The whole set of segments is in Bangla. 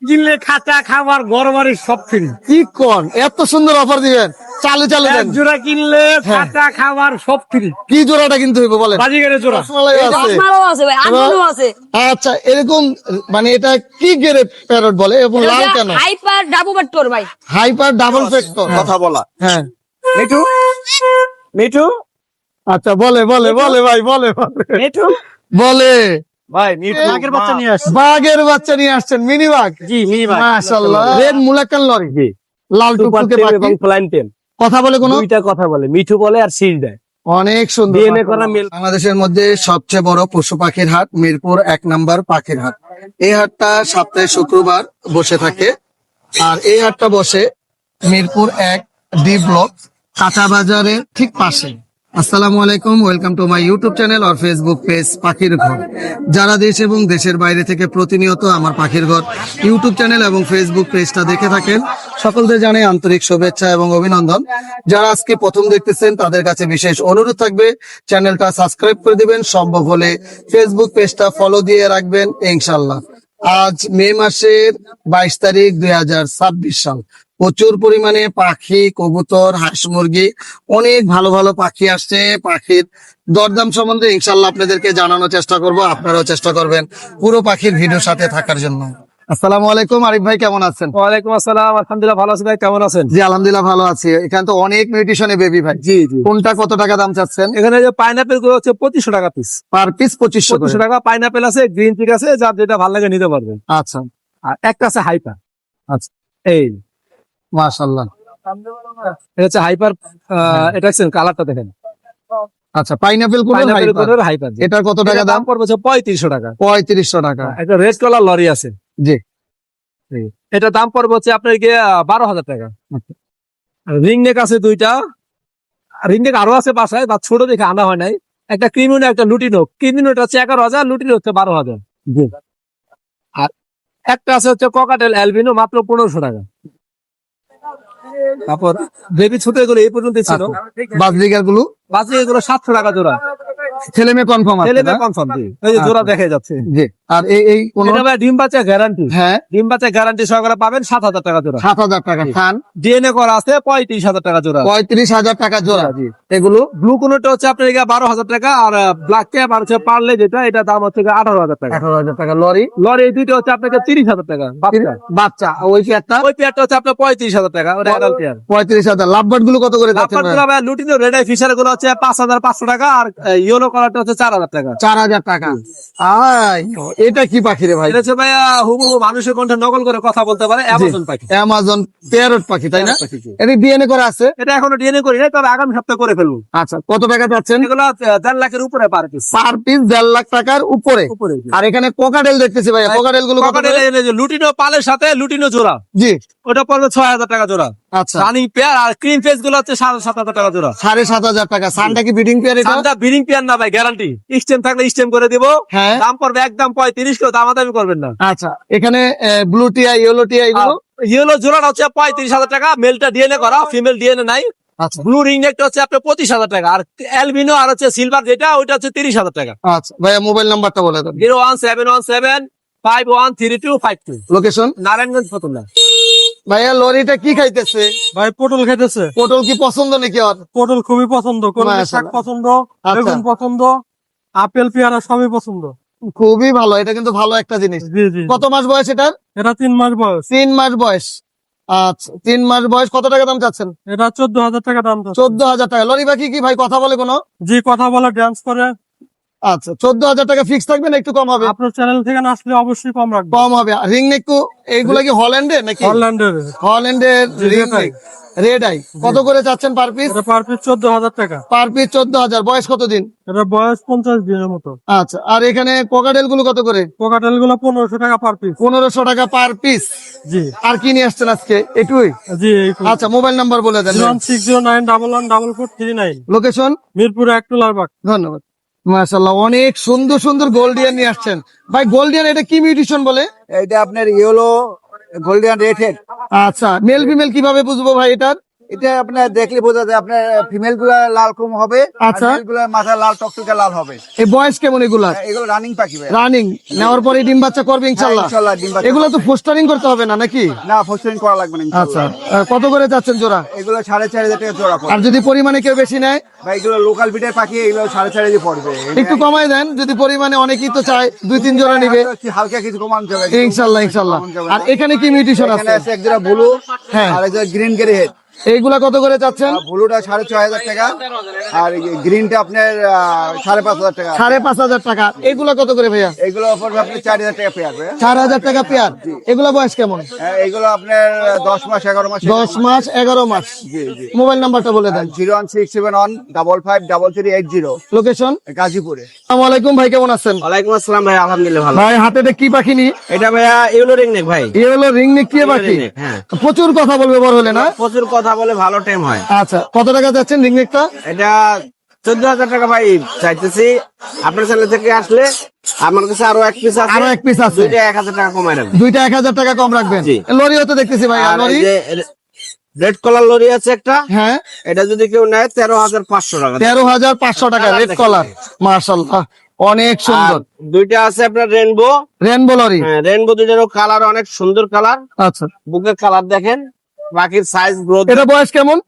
কিনলে খাতা খাবার গড়বাড়ি সব ফ্রি। কি কোন এত সুন্দর অফার দিবেন? চালু চালু এক দেন। জোড়া কিনলে খাতা খাবার সব ফ্রি। কি জোড়াটা কিনতে হইব বলেন? বাজিগারের জোড়া। রসমালাই আছে। রসমালাইও আছে ভাই, আগুনও আছে। আচ্ছা, এরকম মানে এটা কি গ্রেড প্যারট বলে এবং লাল কেন? হাইপার ডাবল ফ্যাক্টর ভাই। হাইপার ডাবল ফ্যাক্টর কথা বলা। হ্যাঁ। মিঠু মিঠু আচ্ছা, বলে বলে বলে ভাই বলে বলে মিঠু বলে ভাই মিঠু বাঘের বাচ্চা নিয়ে আসছে। বাঘের বাচ্চা নিয়ে আসছেন, মিনি বাঘ। জি মিনি বাঘ মাশাআল্লাহ, রেড মুলাক্কান লরি, জি লাল টুকটুকে সুপার পাখি। এবং ফ্লাইং টেম কথা বলে কোনো? দুইটা কথা বলে, মিঠু বলে আর শীষ দেয়। অনেক সুন্দর। DNA করা মেল। বাংলাদেশের মধ্যে সবচেয়ে বড় পশু পাখির হাট মিরপুর 1 নম্বর পাখির হাট। এই হাটটা সপ্তাহে শুক্রবার বসে থাকে, আর এই হাটটা বসে মিরপুর 1 ডি ব্লক কাঁচা বাজারের ঠিক পাশে। আসসালামু আলাইকুম, welcome to my YouTube channel আর ফেসবুক পেজ পাখির ঘর। যারা দেশ এবং দেশের বাইরে থেকে প্রতিনিয়ত আমার পাখির ঘর ইউটিউব চ্যানেল এবং ফেসবুক পেজটা দেখে থাকেন, সকলদের জানাই আন্তরিক শুভেচ্ছা এবং অভিনন্দন। যারা আজকে প্রথম দেখতেছেন তাদের কাছে বিশেষ অনুরোধ থাকবে, চ্যানেলটা সাবস্ক্রাইব করে দিবেন, সম্ভব হলে ফেসবুক পেজটা ফলো দিয়ে রাখবেন ইনশাল্লাহ। আজ মে মাসের 22 তারিখ 2026 সাল। প্রচুর পরিমাণে পাখি, কবুতর, হাঁস মুরগি, অনেক ভালো ভালো পাখি আসছে। পাখির দরদাম সম্বন্ধে ইনশাল্লাহ আপনাদেরকে জানানোর চেষ্টা করব, আপনারাও চেষ্টা করবেন পুরো পাখির ভিডিওর সাথে থাকার জন্য। আসসালামু আলাইকুম, আরিফ ভাই কেমন আছেন? ওয়ালাইকুম আসসালাম, আলহামদুলিল্লাহ ভালো আছি ভাই, কেমন আছেন? জি আলহামদুলিল্লাহ ভালো আছি। এখানে তো অনেক মিউটেশনে বেবি ভাই। জি জি। কোনটা কত টাকা দাম চাচ্ছেন? এখানে যে পাইনাপেল গুলো হচ্ছে 2500 টাকা পিস। পার পিস 2500 2500 টাকা পাইনাপেল আছে, গ্রিন চিক আছে, যার যেটা ভালো লাগে নিতে পারবেন। আচ্ছা আর একটা আছে হাইপার। আচ্ছা, এই মাশাআল্লাহ। এটা হচ্ছে হাইপার, এটা হচ্ছে কালারটা দেখেন, আচ্ছা, পাইনাপেল কোন? পাইনাপেল কোনের হাইপার। এটার কত টাকা দাম? পড়বে হচ্ছে 3500 টাকা। 3500 টাকা। একটা রেড কালার লরি আছে, জি। এটা দাম পড়বে হচ্ছে আপনার গিয়ে 12,000 টাকা। রিং নেক আছে দুইটা, রিং নেক আরো আছে বাসায়, বা ছোট দেখে আনা হয় নাই। একটা ক্রিমিনো, একটা লুটিনো। ক্রিমিনোটা হচ্ছে 11,000, লুটিনো হচ্ছে 12,000। আর একটা আছে হচ্ছে ককাটেল অ্যালবিনো, মাত্র 1500 টাকা। তারপর বেবি ছোট এগুলো এই পর্যন্ত ছিল। বাজরিগার গুলো বাকি এগুলো 700 টাকা জোড়া। ছেলে মেয়ে কনফার্ম আছে? ছেলে মেয়ে কনফার্ম। এই যে জোড়া দেখা যাচ্ছে। জি। আর এই কোন? এটা ভাই ডিম বাচ্চা গ্যারান্টি। হ্যাঁ, ডিম বাচ্চা গ্যারান্টি সহকারে পাবেন 7,000 টাকা জোড়া। 7000 টাকা। খান ডিএনএ করা আছে 35,000 টাকা জোড়া। 35,000 টাকা জোড়া। জি। এগুলো ব্লু কোনটা হচ্ছে আপনার 12,000 টাকা, আর ব্ল্যাক ক্যাপ আর হচ্ছে পার্লে যেটা, এটা দাম হচ্ছে 18,000 টাকা। 18,000 টাকা। লরি লরি এই দুইটা হচ্ছে আপনাকে 30,000 টাকা বাচ্চা। বাচ্চা ওই কি একটা? ওই পেয়ারটা হচ্ছে আপনার 35,000 টাকা, ওটা অ্যাডাল্ট পেয়ার। 35,000। লাভবার্ড গুলো কত করে যাচ্ছে? লুটিনো রেড আই ফিশার গুলো হচ্ছে 5,500 টাকা, আর ইয়েলো কালারটা হচ্ছে 4,000 টাকা। 4000 টাকা। আয়, এটা কি পাখি রে ভাই? এটা হচ্ছে ভাই হুবহু মানুষের কণ্ঠে নকল করে কথা বলতে পারে, অ্যামাজন পাখি। অ্যামাজন প্যারট পাখি, তাই না? প্যারট পাখি, জি। এটা ডিএনএ করা আছে? এটা এখনো ডিএনএ করি নাই, তবে আগামী সপ্তাহে করে ফেলবো। আচ্ছা, কত টাকা যাচ্ছেন? এগুলো 1.5 লাখের উপরে per piece. Per piece 1.5 lakh টাকার উপরে। উপরে। আর এখানে কোকাটেল দেখতেছি ভাই, কোকাটেল গুলো কত করে? লুটিনো পালের সাথে লুটিনো জোড়া, জি। ওটা পড়বে 6,000 টাকা জোড়া। আচ্ছা, রানিং পেয়ার। আর ক্রিম ফেস গুলো হচ্ছে 7,500 টাকা জোড়া। 7,500 টাকা। সানটা কি ব্রিডিং পেয়ার? এটা সানটা ব্রিডিং পেয়ার না ভাই, গ্যারান্টি। স্টেম থাকলে স্টেম করে দিব। হ্যাঁ। দাম পড়বে একদম 35, কেউ দামাদামি করবেন না। আচ্ছা, এখানে ব্লু টিয়া, ইয়েলো টিয়া এগুলো? ইয়েলো জোড়াটা হচ্ছে 35,000 টাকা, মেলটা ডিএনএ করা, ফিমেল ডিএনএ নাই। আচ্ছা ব্লু রিং নেকটা হচ্ছে আপনার 25,000 টাকা, আর অ্যালবিনো আর হচ্ছে সিলভার যেটা, ওইটা হচ্ছে 30,000 টাকা। আচ্ছা ভাইয়া, মোবাইল নাম্বারটা বলে দেন। 01717513252। লোকেশন? নারায়ণগঞ্জ ফতুল্লা। ভাইয়া, লরিটা কি খাইতেছে? ভাই পটল খাইতেছে। পটল কি পছন্দ নাকি ওর? পটল খুবই পছন্দ, কলমি শাক মাশাআল্লাহ। পছন্দ, আচ্ছা। বেগুন পছন্দ, আপেল পেয়ারা সবই পছন্দ। খুবই ভালো, এটা কিন্তু ভালো একটা জিনিস। জি জি। কত মাস বয়স এটার? এটা 3 মাস বয়স। 3 মাস বয়স। আচ্ছা, 3 মাস বয়স। কত টাকা দাম চাচ্ছেন? এটা 14,000 টাকা দাম চাচ্ছে। 14,000 টাকা। লরি পাখি কি ভাই কথা বলে কোনো? জি, কথা বলে, ডান্স করে। আচ্ছা, 14,000 টাকা ফিক্স থাকবে না একটু কম হবে? আপনার চ্যানেল থেকে না আসলে অবশ্যই কম রাখবো। কম হবে। রিং নেক এইগুলা কি হল্যান্ডের নাকি? হল্যান্ডের। হল্যান্ডের রিং red eye। নেক, রেড আই। কত করে চাচ্ছেন পার পিস? এটা পার পিস 14,000 টাকা। Per piece 14,000। বয়স কতদিন? এটা বয়স 50 দিনের মতো। আচ্ছা, আর এখানে কোকাটেল গুলো কত করে? কোকাটেল গুলো 1500 টাকা পার পিস। 1500 টাকা পার পিস। জি আর কি নিয়ে আসছেন আজকে? এটুই? জি। আচ্ছা, মোবাইল নাম্বার বলে দেন। 1609114439। লোকেশন? মিরপুর 1 টুলারবাগ। ধন্যবাদ। মাশাআল্লাহ, অনেক সুন্দর সুন্দর গোল্ডিয়ান নিয়ে আসছেন ভাই। গোল্ডিয়ান এটা কি মিউটেশন বলে? এটা আপনার ইয়েলো গোল্ডেন রেড হেড। আচ্ছা, মেল ফিমেল কিভাবে বুঝবো ভাই এটার? এটা আপনার দেখলে বোঝা যায় আপনার ফিমেল গুলা লাল কম হবে, আচ্ছা। মেল গুলা মাথা লাল টকটকে লাল হবে। এই বয়স কেমন এগুলা? এগুলো রানিং পাখি ভাই। রানিং নেওয়ার পরে ডিম বাচ্চা করবে ইনশাল্লাহ? হ্যাঁ, ইনশাল্লাহ ডিম বাচ্চা এগুলো তো ফোস্টারিং করতে হবে না নাকি? না ফোস্টারিং করা লাগবে না আচ্ছা ইনশাল্লাহ। কত করে যাচ্ছেন জোড়া? এগুলো 4,500 টাকা জোড়া পড়বে। আর যদি পরিমাণে কেউ বেশি নেয় ভাই এগুলো লোকাল বিটের পাখি, এগুলো 4,500 দিয়ে পড়বে। একটু কমাই দেন, যদি পরিমাণে অনেকেই তো চায় 2-3 জোড়া নিবে। হালকা কিছু কমান যাবে ইনশাল্লাহ ইনশাল্লাহ। আর এখানে কি মিউটেশন এখানে আছে? আছে এক জোড়া ব্লু, হ্যাঁ। আর এক জোড়া গ্রিন গ্রে হেড। এইগুলা কত করে চাচ্ছেন? ব্লুটা 6,500 টাকা, আর গ্রিনটা আপনার 5,500 টাকা। 5,500 টাকা। এগুলা কত করে ভাইয়া? এগুলো পড়বে আপনার 4,000 টাকা পেয়ার। 4,000 টাকা পেয়ার। এগুলা বয়স কেমন? এগুলো আপনার 10 মাস 11 মাস। 10 মাস 11 মাস। জি জি। মোবাইল নাম্বারটা বলে দেন। 01671553380। লোকেশন? গাজীপুরে। আসসালামু আলাইকুম ভাই, কেমন আছেন? ওয়ালাইকুম আসসালাম ভাই, আলহামদুলিল্লাহ ভালো। ভাই হাতে এটা কি পাখি নি? এটা ভাইয়া ইউলো রিংনেক ভাই। এ হলো রিং নেক কি পাখি? ringneck, হ্যাঁ। প্রচুর কথা বলবে বড় হলে না? প্রচুর কথা বলে, ভালো টাইম হয়। আচ্ছা কত টাকা যাচ্ছেন রিং নেকটা? এটা 14,000 টাকা ভাই চাইতেছি। আপনার চ্যানেল থেকে আসলে আমার কাছে আরো এক পিস আছে, আরো এক পিস আছে। দুইটা 1,000 টাকা কমাই রাখবেন। দুইটা 1,000 টাকা কম রাখবেন। জি। লরিও তো দেখতেছি ভাই, আর লরি। এই যে রেড কলার লরি আছে একটা, হ্যাঁ এটা যদি কেউ নেয় 13,500 টাকা। 13,500 টাকা রেড কলার, মাশাআল্লাহ অনেক সুন্দর। আর দুইটা আছে আপনার রেনবো। Rainbow lory. হ্যাঁ, রেনবো দুইটারও কালার অনেক সুন্দর কালার। আচ্ছা বুকের কালার দেখেন, বাকির সাইজ গ্রোথ। এটা বয়স কেমন?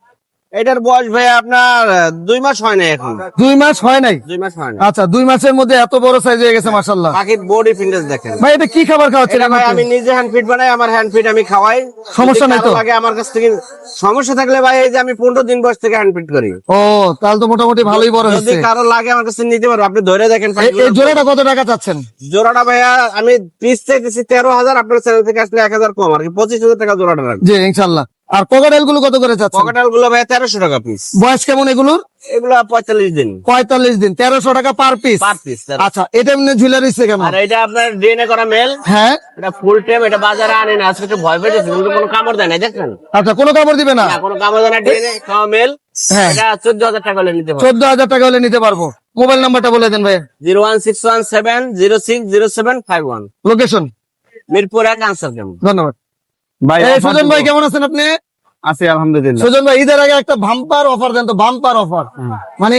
এটার বয়স ভাই আপনার 2 মাস হয় না এখন। 2 মাস হয় নাই? 2 মাস হয় না। আচ্ছা 2 মাসের মধ্যে এত বড় সাইজ হয়ে গেছে মাশাআল্লাহ। পাখির বডি ফিটনেস দেখেন ভাই এটা কি খাবার খাওয়াচ্ছেন? এটা ভাই আমি নিজে হ্যান্ড ফিড বানাই, আমার হ্যান্ড ফিড আমি খাওয়াই। সমস্যা যদি নাই তো? কারো লাগে আমার কাছ থেকে, সমস্যা থাকলে ভাই এই যে আমি 15 দিন বয়স থেকে হ্যান্ড ফিড করি। ও তাহলে তো মোটামুটি ভালোই বড় যদি হয়েছে। কারো লাগে আমার কাছে নিতে পারো, আপনি ধরে দেখেন এই পাখিগুলো। জোড়াটা কত টাকা চাচ্ছেন? জোড়াটা ভাইয়া আমি পিস চাইতেছি 13,000, আপনার চ্যানেল থেকে আসলে 1,000 কম আর কি, 25,000 টাকা জোড়াটা রাখবো। জি ইনশাআল্লাহ। আর কোকাটেল গুলো কত করে চাচ্ছেন? পকেটাল গুলো ভাইয়া 1,300 টাকা পিস। বয়স কেমন এগুলোর? এগুলো 45 দিন 45 দিন, 1,300 টাকা পার পিস। Per piece. আচ্ছা এটা এমনি ঝুলে রয়েছে কেমন? আর এটা আপনার ডিএনএ করা মেল, হ্যাঁ এটা ফুল টাইম, এটা বাজারে আনে না, আজকে একটু ভয় পেয়েছে কিন্তু কোনো কামড় দেয় না, দেখেন আচ্ছা কোনো কাপড় দিবে না? না, কোনো কামড় দেয় না, ডিএনএ খাওয়া মেল। হ্যাঁ। এটা 14,000 টাকা হলে নিতে পারো। 14,000 টাকা হলে নিতে পারবো। মোবাইল নাম্বারটা বলে দেন ভাই। 01617060751। লোকেশন? মিরপুর 1 আনসার কেমন। ধন্যবাদ ভাই এই সুজন ভাই, কেমন আছেন আপনি? আছি আলহামদুলিল্লাহ। সুজন ভাই ঈদের আগে একটা ভাম্পার অফার দেন তো, ভাম্পার অফার। মানে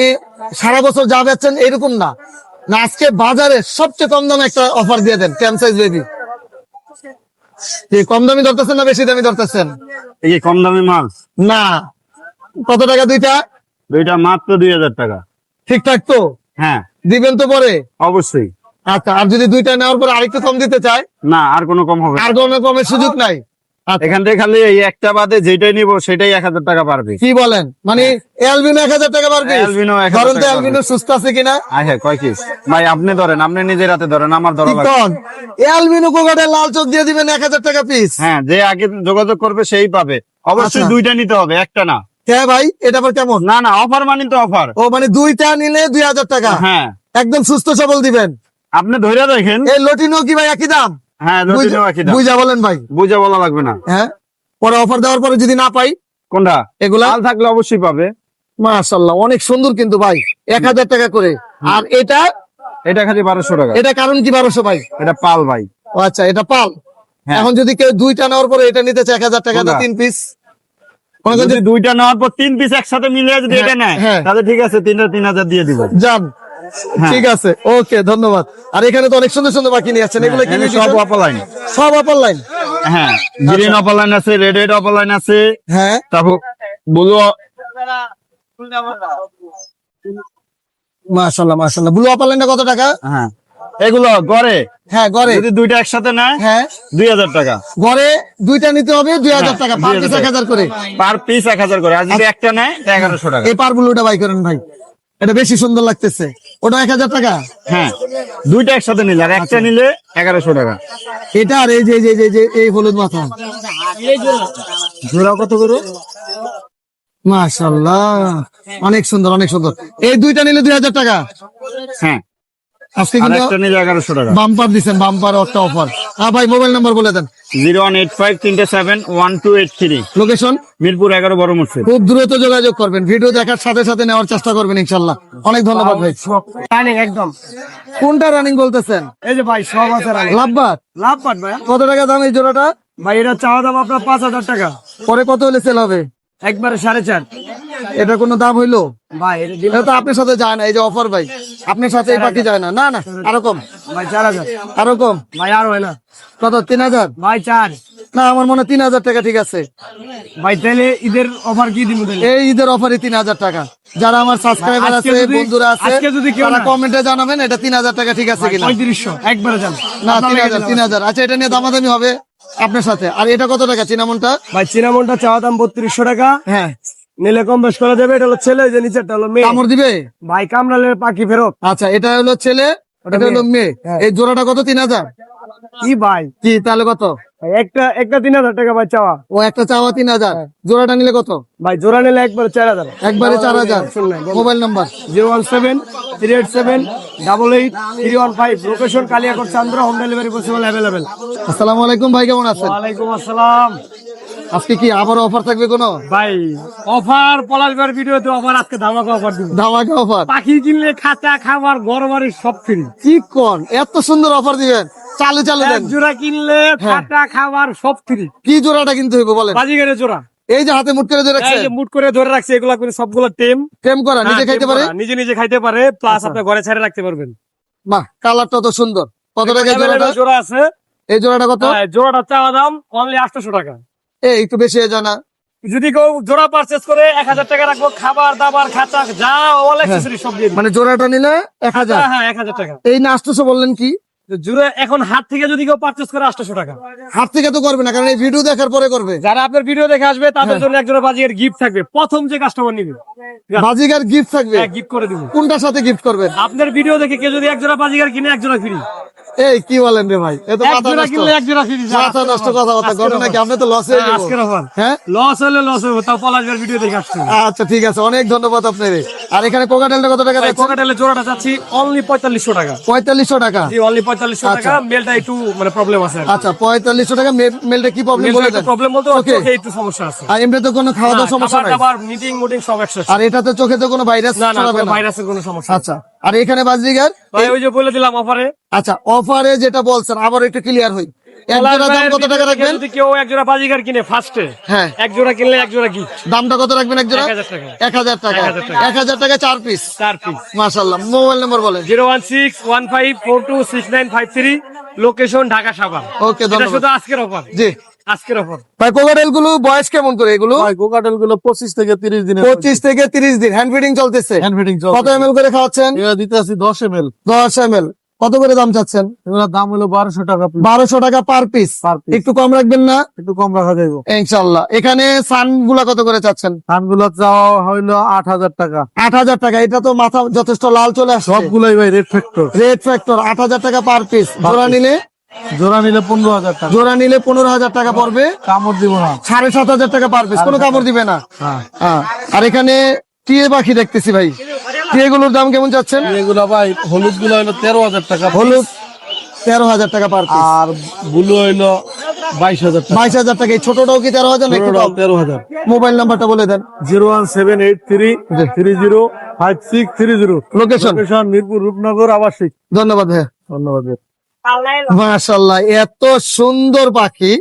সারা বছর যা বেচছেন এরকম না, না আজকে বাজারে সবচেয়ে কম দামে একটা অফার দিয়ে দেন। ক্যাম সাইজ বেবি কম দামি ধরতেছেন না বেশি দামি ধরতেছেন? এই কম দামি মাল না কত টাকা দুইটা? দুইটা মাত্র 2,000 টাকা। ঠিকঠাক তো? হ্যাঁ দিবেন তো পরে? অবশ্যই। আচ্ছা আর যদি দুইটা নেওয়ার পরে আরেকটু কম দিতে চায়? না আর কোনো কম হবে না। আর কোনো কমের সুযোগ নাই? আচ্ছা, এখান থেকে খালি এই একটা বাদে যেটাই নিব সেটাই 1,000 টাকা পারবে। কি বলেন? মানে অ্যালবিনো 1,000 টাকা পারবে? অ্যালবিনো 1,000 ধরেন তো টাকা অ্যালবিনো পারবে। সুস্থ আছে কিনা? হ্যাঁ কয় পিস ভাই আপনি ধরেন, আপনি নিজের হাতে ধরেন, আমার ধরা ঠিক লাগবে। কন অ্যালবিনো কোকাটেল লাল চোখ দিয়ে দিবেন 1,000 টাকা পিস? হ্যাঁ যে আগে যোগাযোগ করবে সেই পাবে। অবশ্যই আচ্ছা। দুইটা নিতে হবে, একটা না। হ্যাঁ ভাই এটা আবার কেমন? না না অফার মানে তো অফার। ও মানে দুইটা নিলে 2,000 টাকা হ্যাঁ একদম সুস্থ সবল দিবেন। আপনি ধরে দেখেন। এই লটিনো কি ভাই একই দাম? হ্যাঁ দুইটাও একই দাম। বুঝা বলেন ভাই। বুঝে বলা লাগবে না। হ্যাঁ পরে অফার দেওয়ার পরে যদি না পাই কোনটা? এগুলা? মাল থাকলে অবশ্যই পাবে। মাশাআল্লাহ অনেক সুন্দর কিন্তু ভাই, 1,000 টাকা করে। আর এটা এটা খালি 1,200 টাকা। এটা কারণ কি 1,200 ভাই? এটা পাল ভাই। ও আচ্ছা এটা পাল। হ্যাঁ। এখন যদি কেউ দুইটা নেওয়ার পরে এটা নিতে চায় 1,000 টাকা, কোনটা? 3 পিস যদি দুইটা নেওয়ার পর 3 পিস একসাথে মিলিয়ে যদি হ্যাঁ, এটা নেয় হ্যাঁ। তাহলে ঠিক আছে, 3,000 দিয়ে দিব। যান। হ্যাঁ। ঠিক আছে ওকে ধন্যবাদ। আর এখানে তো অনেক সুন্দর সুন্দর বাকি নিয়ে আসছেন, এগুলো কি এখানে নিয়ে সব দিচ্ছেন? অপালাইন। সব আপার লাইন? হ্যাঁ গ্রিন অপালাইন আছে, রেড রেড অপালাইন আছে, হ্যাঁ তারপর ব্লু। মাশাআল্লাহ মাশাআল্লাহ। ব্লু আপার লাইনটা কত টাকা? হ্যাঁ এগুলো গড়ে হ্যাঁ গড়ে? যদি দুইটা একসাথে নেয় হ্যাঁ 2,000 টাকা। গড়ে দুইটা নিতে হবে 2,000 টাকা, পার পিস 2,000 1,000 করে। পার পিস 1,000 করে। আর যদি একটা নেয় 1,100 টাকা। এই পার ব্লুটা বাই করেন ভাই, এটা বেশি সুন্দর লাগতেছে। ওটা 1,000 টাকা। হ্যাঁ দুইটা একসাথে নিলে, আর একটা নিলে 1,100 টাকা। এটা আর এই যে যে যে যে এই হলুদ মাথা জোড়া কত করে? মাশাআল্লাহ অনেক সুন্দর অনেক সুন্দর। এই দুইটা নিলে 2,000 টাকা। হ্যাঁ আজকে আর কিন্তু একটা নিলে 1,100 টাকা। বাম্পার দিচ্ছেন, বাম্পার একটা অফার। হ্যাঁ ভাই মোবাইল নাম্বার বলে দেন। 01853711283। লোকেশন? মিরপুর 11 বড় মসজিদ। খুব দ্রুত যোগাযোগ করবেন, ভিডিও দেখার সাথে সাথে নেওয়ার চেষ্টা করবেন ইনশাল্লাহ। অনেক ধন্যবাদ ভাই। একদম। কোনটা রানিং বলতেছেন? এই যে ভাই সব আছে লাভবাদ? লাভ পাট ভাই। কত টাকা দাম এই জোড়াটা? ভাই এটা চাওয়া দাম আপনার 5,000 টাকা। পরে কত হলে সেল হবে? একবারে 4.5 এটা কোনো দাম হইলো? ভাই এটা দিন এটা তো আপনার সাথে যায় না, এই যে অফার ভাই, আপনার সাথে এই পাখি যায় না। না না, আরো কম, ভাই 4000 আরো কম। ভাই আর হয় না কত? 3000? ভাই 4 না, আমার মনে হয় 3000 টাকা ঠিক আছে। ভাই তাহলে ঈদের অফার কি দিমু তাহলে এই ঈদের অফারে 3000 টাকা। যারা আমার সাবস্ক্রাইবার আজকে আছে, যদি- বন্ধুরা আছে, আজকে যদি কেউ তারা না- কমেন্টে জানাবেন এটা 3000 টাকা ঠিক আছে কিনা। 3500 একবারে যান না, 3000। আচ্ছা, এটা নিয়ে দামাদামি হবে আপনার সাথে। আর এটা কত টাকা চিনামনটা? ভাই চিনামনটা চাওয়া দাম 3200 টাকা, হ্যাঁ, নিলে কম বেশ করা যাবে। এটা হলো ছেলে, যে নিচেরটা হলো মেয়ে। কামড় দিবে? ভাই কামড়ালে পাখি ফেরত। আচ্ছা, এটা হলো ছেলে, এটা হলো মেয়ে। হ্যাঁ। এই জোড়াটা কত? 3000? কি ভাই কি তাহলে কত? ভাই একটা 3000 টাকা ভাই চাওয়া। ও একটা চাওয়া 3000, জোড়াটা নিলে কত? ভাই জোড়া নিলে একবারে 4000। একবারে 4000। Mobile number? 017-387-88-315, location Kaliakair Chandra, home delivery possible, available. আসসালামু আলাইকুম ভাই, কেমন আছেন? ওয়ালাইকুম আসসালাম। আজকে কি আবার অফার থাকবে কোনো? ভাই অফার পলাশবার ভিডিওতে অফার, আজকে ধামাকা অফার দিব। ধামাকা অফার? পাখি কিনলে খাঁচা, খাবার, ঘর বাড়ি সব ফ্রি। কি কোন এত সুন্দর অফার দিবেন? চালু চালু দেন। এক জোড়া কিনলে খাঁচা, খাবার সব ফ্রি। কি জোড়াটা কিনতে হইব বলেন? বাজিগারের জোড়া, এই যে হাতে মুট করে ধরে এই রাখছে, যে মুট করে ধরে রাখছে, এগুলা করে সবগুলো টেম টেম করা, নিজে খাইতে পারে? নিজে নিজে খাইতে পারে, প্লাস আপনার ঘরে ছেড়ে রাখতে পারবেন। বাহ, কালারটা তো সুন্দর। কত টাকা জোড়াটা? Available জোড়া আছে। এই জোড়াটা কত? হ্যাঁ, জোড়াটা চাওয়া দাম অনলি 800 টাকা। এই একটু বেশি হয়ে যায় না? যদি কেউ জোড়া পারচেজ করে 1000 টাকা রাখবো, খাবার দাবার খাঁচা যা অল অ্যাকসেসরি সব দিয়ে দিবো। মানে জোড়াটা নিলে 1000? হ্যাঁ 1000 টাকা। এই না 800 বললেন কি? জোড়া এখন হাত থেকে যদি কেউ পারচেজ করে 800 টাকা। হাত থেকে তো করবে না, কারণ এই ভিডিও দেখার পরে করবে। যারা আপনার ভিডিও দেখে আসবে তাদের জন্য এক জোড়া বাজিকের গিফট থাকবে, প্রথম যে কাস্টমার নিবে বাজিগার গিফট থাকবে? গিফট করে দিব। কোনটার সাথে গিফট করবেন? আপনার ভিডিও দেখে কেউ যদি এক জোড়া বাজিকার কিনে এক জোড়া ফ্রি, এই কি বলেন রে ভাই, এ তো এক মাথা জোড়া নষ্ট। কিনলে এক জোড়া ফ্রি। মাথা নষ্ট কথা ঘটনা কি? আপনি তো লস হয়ে যাবেন। আজকের অফার, হ্যাঁ, লস হলে লস হবে, তাও পলাশবার ভিডিও দেখে আসছে। আচ্ছা ঠিক আছে, অনেক ধন্যবাদ আপনার। আর এখানে কোকাটেলটা কত টাকা যাচ্ছে? কোকাটেলের জোড়াটা চাচ্ছি অনলি 4500 টাকা। 4500 টাকা? জি অনলি 4500 টাকা। মেলটা একটু মানে প্রবলেম আছে। আচ্ছা, 4500 টাকা। মেলটা কি প্রবলেম বলে দেন? প্রবলেম বলতে Okay. চোখে একটু সমস্যা আছে। আর এমনি তো কোনো খাওয়া দাওয়ার সমস্যা নাই? খাবার মিটিং মুটিং সব একশো। আর এটাতে চোখে তো কোনো ভাইরাস না না, ছড়াবে কোনো না? ভাইরাসের কোনো সমস্যা। আচ্ছা, আর এখানে বাজিগার? ভাই ওই যে বলে দিলাম অফারে। আচ্ছা, অফারে যেটা বলছেন আবার একটু ক্লিয়ার হই। এক জোড়া দাম কত টাকা রাখবেন? যদি কেউ এক জোড়া বাজিকার কিনে ফার্স্টে, হ্যাঁ, এক জোড়া কিনলে এক জোড়া গিফট। দামটা কত রাখবেন এক জোড়া? 1000 টাকা। 1000 টাকা। 1000 টাকা। 1000 টাকা 4 পিস। 4 পিস। মাশাআল্লাহ। মোবাইল নাম্বার বলেন? 01615426953, লোকেশন ঢাকা সাভার। ওকে, এটা ধন্যবাদ। শুধু আজকের অফার, জি আজকের অফার। ভাই, কোকাটেল গুলো বয়স কেমন করে এগুলো? কোকাটেল গুলো 25 থেকে 30 দিনের 25 থেকে 30 দিন হ্যান্ড ফিডিং চলতেছে। হ্যান্ড ফিডিং কত এমএল করে খাওয়াচ্ছেন? এগুলো দিতে আছি 10 ml। 10 এমএল। কত করে দাম চাচ্ছেন? এগুলোর দাম হলো 1200 টাকা piece। 1200 টাকা পার পিস। Per piece। একটু কম রাখবেন না? একটু কম রাখা যাইব। ইনশাআল্লাহ। এখানে সান গুলা কত করে চাচ্ছেন? ধানগুলো চাওয়া হইলো 8000 টাকা। 8000 টাকা। এটা তো মাথা যথেষ্ট লাল চলে আসছে। সবগুলাই ভাই রেড ফ্যাক্টর। Red factor. 8000 টাকা পার পিস। জোড়া নিলে? জোড়া নিলে 15000 টাকা। জোড়া নিলে 15000 টাকা পড়বে। কামড় দিব না। 7500 টাকা পার পিস। কোনো কাপড় দিবে না? হ্যাঁ। হ্যাঁ। আর এখানে টিয়ে পাখি দেখতেছি ভাই, টিয়ে গুলোর দাম কেমন চাচ্ছেন? এগুলা ভাই হলুদ গুলো হইলো 13000 টাকা। হলুদ 13000 টাকা পার পিস। আর ব্লু হইলো 22000 টাকা। 22000 টাকা। এই ছোটটাও কি 13000 নাকি? ছোটটাও 13000। মোবাইল নাম্বারটা বলে দেন। 01783305630। লোকেশন? লোকেশন মিরপুর রূপনগর আবাসিক। ধন্যবাদ ভাইয়া। ধন্যবাদ ভাই। মাশাআল্লাহ, এত সুন্দর পাখি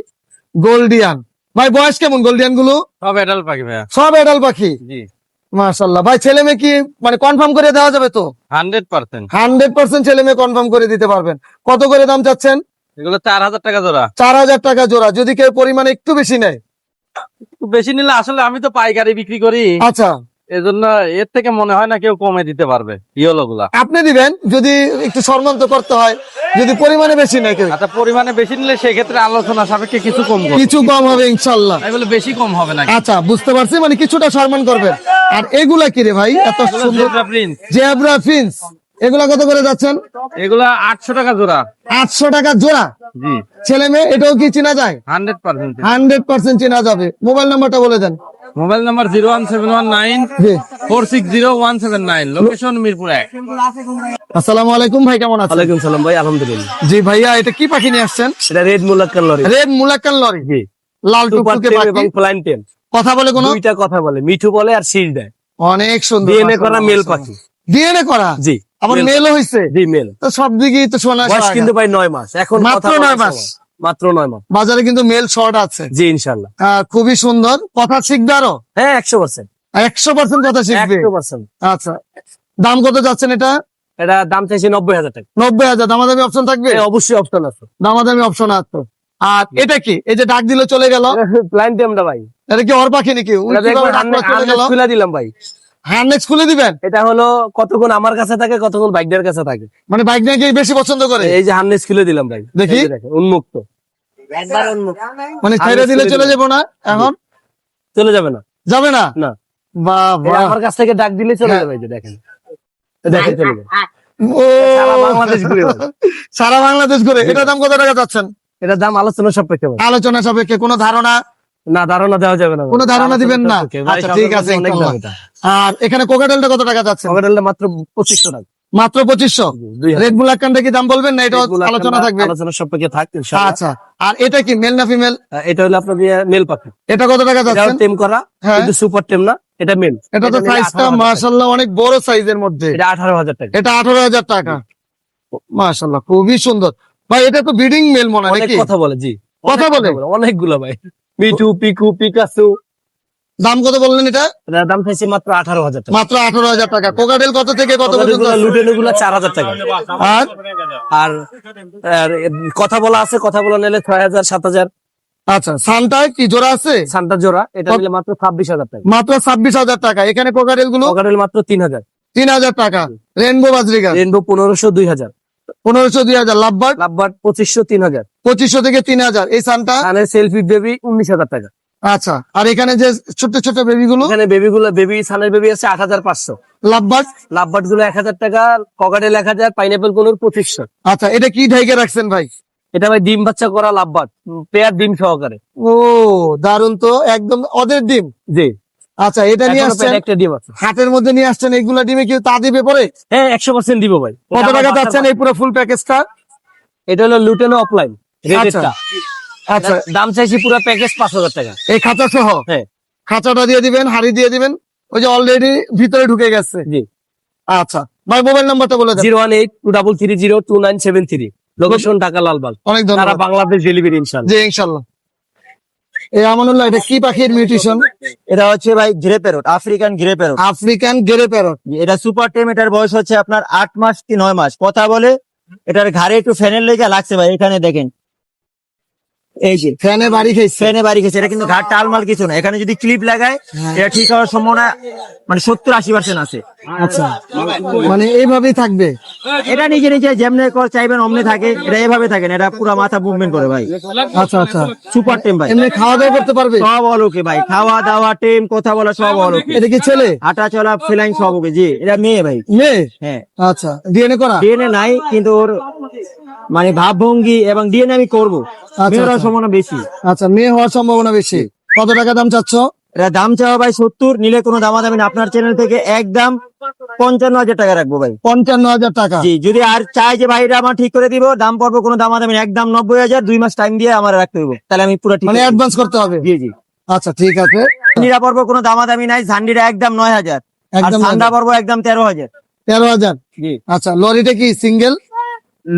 গোল্ডিয়ান। ভাই বয়স কেমন গোল্ডিয়ান গুলো? সব অ্যাডাল্ট পাখি ভাইয়া। সব এডাল পাখি? জি মাশাআল্লাহ। ভাই ছেলে মেয়ে কি মানে কনফার্ম করে দেওয়া যাবে তো? 100%। 100% ছেলে মেয়ে কনফার্ম করে দিতে পারবেন। কত করে দাম চাচ্ছেন? এগুলো 4000 টাকা জোড়া। 4000 টাকা জোড়া। যদি কেউ পরিমাণে একটু বেশি নেয়? একটু বেশি নিলে আসলে আমি তো পাইকারি বিক্রি করি, আচ্ছা, এজন্য এর থেকে মনে হয় না কেউ কমে দিতে পারবে ইয়েলো গুলা। আপনি দিবেন যদি একটু সম্মান তো করতে হয়, যদি পরিমাণে বেশি নেয় কেউ। আচ্ছা পরিমাণে বেশি নিলে সেক্ষেত্রে আলোচনা সাপেক্ষে কিছু কম করবে। কিছু কম হবে ইনশাল্লাহ। আমি বলে বেশি কম হবে না। আচ্ছা, বুঝতে পারছি, মানে কিছুটা সম্মান করবেন। আর এগুলা কি রে ভাই এত সুন্দর? Prince zebra fins. এগুলা কত করে যাচ্ছেন? এগুলা 800 টাকা জোড়া। 800 টাকা জোড়া। জি ছেলে মেয়ে এটাও কি চেনা যায়? 100%। 100% চেনা যাবে। মোবাইল নাম্বারটা বলে দেন। মোবাইল নাম্বার 01719 জি। 460179, লোকেশন মিরপুর 1। আসসালামু আলাইকুম ভাই, কেমন আছেন? ওয়ালাইকুম সালাম ভাই, আলহামদুলিল্লাহ। জি ভাইয়া, এটা কি পাখি নিয়ে আসছেন? এটা রেড মুলাক্কান লরি। Red মুলাক্কান lorry. জি লাল টুকটুকে পাখি। এবং প্লান্টেন কথা বলে কোনো? দুইটা কথা বলে, মিঠু বলে আর শিল দেয়। অনেক সুন্দর। ডিএনএ করা মেল পাখি। ডিএনএ করা? জি আবার male। মেলও হয়েছে? জি মেল। তো সব দিকেই তো শোনা বয়স কিন্তু ভাই 9 মাস এখন। মাত্র 9 মাস। মাত্র 9 মাস। বাজারে কিন্তু মেল শর্ট আছে। জি ইনশাল্লাহ। খুবই সুন্দর, কথা শিখবে আরো হ্যাঁ 100%। 100% কথা শিখবে। 100%। আচ্ছা, দাম কত যাচ্ছেন এটা? এটা দাম চাইছি 90,000 টাকা। 90,000। দামাদামি অপশন থাকবে? হ্যাঁ, অবশ্যই অপশন আছে। দামাদামি অপশন আছে। আর এটা কি, এই যে ডাক দিলে চলে গেল, প্ল্যান টেমটা ভাই, এটা কি ওর পাখি নাকি? এটা দেখবেন চলে গেল, খুলে দিলাম ভাই। হ্যান্ডেক্স খুলে দিবেন? এটা হলো কতক্ষণ আমার কাছে থাকে, কতক্ষণ বাইকদের কাছে থাকে। মানে বাইক নাকি বেশি পছন্দ করে? এই যে হার্নেস খুলে দিলাম ভাই, দেখি। এই যে দেখেন, উন্মুক্ত। মানে ছেড়ে দিলে চলে যাবো না এখন? চলে যাবে না। যাবে না? না। বাহ এই বাহ। আমার কাছ থেকে ডাক দিলে চলে হ্যাঁ। যাবে, এই যে দেখেন, এই দেখেন চলে যাবে। ও, সারা বাংলাদেশ ঘুরে ভাই। সারা বাংলাদেশ ঘুরে। এটার দাম কত টাকা যাচ্ছেন? এটার দাম আলোচনা সাপেক্ষে ভাই। আলোচনা সাপেক্ষে, কোনো ধারণা? না, ধারণা দেওয়া যাবে না ভাই। কোনো ধারণা দিবেন না? আলোচনা সাপেক্ষে। ভাই, আচ্ছা, সব ঠিক রকম আছে, অনেক ইনশাআল্লাহ। দাম এটা। আর এখানে কোকাটেলটা কত টাকা যাচ্ছে? পকেটেলটা মাত্র 2500 টাকা। মাত্র 2500। 2000 রেড বুল আক্কানটা কি দাম বলবেন না, এটা আলোচনা থাকবে? আলোচনা সাপেক্ষে থাকবে ইনশাআল্লাহ। আচ্ছা, আর এটা কি মেল না ফিমেল? এটা হলো আপনার মেল পাখি। এটা কত টাকা এটাও যাচ্ছে? টেম করা, হ্যাঁ। কিন্তু সুপার টেম না, এটা মেল। এটা তো নিলে সাইজটা 18,000 টাকা। মাশাআল্লাহ অনেক বড় সাইজের মধ্যে। এটা 18,000 টাকা। এটা 18,000 টাকা। মাশাআল্লাহ, খুবই সুন্দর ভাই। এটা তো ব্রিডিং মেল মনে হয় অনেক নাকি? কথা বলে, জি কথা অনেক বলে? অনেকগুলো ভাই। মিটু, পিকু, পিকাসু। দাম কত বললেন এটা? এটার দাম চাইছি মাত্র 18,000 টাকা। মাত্র 18,000 টাকা। কোকাটেল কত থেকে কত পর্যন্ত আছে? লুটেনগুলো 4,000 টাকা। আর আর আর কথা বলা আছে, কথা বলা নিলে 6,000, 7,000। আচ্ছা, সানটা কি জোড়া আছে? সান্তা জোড়া এটা নিলে মাত্র 26,000 টাকা। মাত্র 26,000 টাকা। এখানে কোকাটেল গুলো পকেটেল মাত্র 3,000। 3,000 টাকা। Rainbow budgerigar rainbow 1500, 2,000। 1500, 2,000। Lovebird lovebird 2500, 3,000। 2500 থেকে 3,000। এই সানটা? কানের সেলফি বেবি 19,000 টাকা। আচ্ছা, আর এখানে যে ছোট ছোট বেবি গুলো? এখানে বেবি সানের বেবি আছে 8,500। লাভবার্ড? লাভবার্ড গুলো 1,000 টাকা, ককাটেল 1,000, পাইনাপেল গুলোর 2500। আচ্ছা, এটা কি ঢাইকে রাখছেন ভাই? এটা ভাই ডিম বাচ্চা করা লাভবার্ড, পেয়ার ডিম সহকারে। ও, দারুন তো, একদম ওদের ডিম। জি, আচ্ছা, এটা নিয়ে এখনো আসছেন পেটে একটা ডিম আছে। হাটের মধ্যে নিয়ে আসছেন, এইগুলা ডিমে কি তা দিবে পরে? হ্যাঁ 100% দিব ভাই। কত টাকা যাচ্ছেন এই পুরো ফুল প্যাকেজটা? এটা হলো লুটেনো অফলাইন রেডেরটা। আচ্ছা, দাম চাইছি পুরো প্যাকেজ 5,000 টাকা। এই খাঁচা সহ? হ্যাঁ। খাঁচাটা দিয়ে দিবেন, হাড়ি দিয়ে দিবেন, ওই যে অলরেডি ভিতরে ঢুকে গেছে। জি। আচ্ছা ভাই, মোবাইল নাম্বারটা বলে দেন। 018-233-02973। লোকেশন ঢাকা লালবাগ। অনেক সারা ধন্যবাদ। বাংলাদেশ ডেলিভারি ইনশাআল্লাহ। জি ইনশাল্লাহ। এই আমানুল্লাহ, এটা কি পাখির মিউটেশন? এটা হচ্ছে ভাই grey parrot, African grey parrot. African grey parrot. এটা সুপার টেম। এটার বয়স হচ্ছে আপনার 8 মাস কি 9 মাস। কথা বলে, এটার ঘাড়ে একটু ফ্যানের লেগে লাগছে ভাই, এখানে দেখেন, এই যে ফ্যানে বাড়ি খাইছে। ফ্যানে বাড়ি গেছে। এটা কিন্তু ঘাড় টালমাল কিছু না। এখানে যদি ক্লিপ লাগায় এটা ঠিক হওয়ার সম্ভাবনা মানে 70-80% আছে। আচ্ছা, মানে এইভাবেই থাকবে? এটা নিজে নিজে যেমনে চাইবেন অমনে থাকে। এটা এভাবে থাকে না, এটা পুরো মাথা মুভমেন্ট করে ভাই। আচ্ছা আচ্ছা, সুপার টেম ভাই। এমনি খাওয়া দাওয়া করতে পারবে? সব অলকে ভাই, খাওয়া দাওয়া টেম কথা বলা সব অলকে। এটা কি ছেলে? হাঁটা চলা ফেলাইন সব ওকে। জি, এটা মেয়ে ভাই। মেয়ে? হ্যাঁ। আচ্ছা, ডিএনএ করা? ডিএনএ নাই, কিন্তু ওর মানে ভাবভঙ্গি এবং ডিএনএ আমি করবো। মেয়ের আচ্ছা। সম্ভাবনা বেশি। আচ্ছা, মেয়ে হওয়ার সম্ভাবনা বেশি। কত টাকা দাম চাচ্ছ? এটা দাম চাওয়া ভাই 70, নিলে কোনো দামাদামি না। আপনার চ্যানেল থেকে একদম 55,000 টাকা রাখবো ভাই। 55,000 টাকা? জি, যদি আর চাই যে ভাই এটা আমার ঠিক করে দিব, দাম পড়বো কোনো দামাদামি না, একদম 90,000। 2 মাস টাইম দিয়ে আমার রাখতে হবে, তাহলে আমি পুরো ঠিক মানে করে দিব। অ্যাডভান্স করতে হবে? জি জি। আচ্ছা, ঠিক আছে। নিরা পড়বো কোনো দামাদামি নাই। ঝান্ডিরা একদম 9,000। আর একদম ঠান্ডা পড়বো একদম 13,000। 13,000? জি। আচ্ছা, লরিটা কি সিঙ্গেল?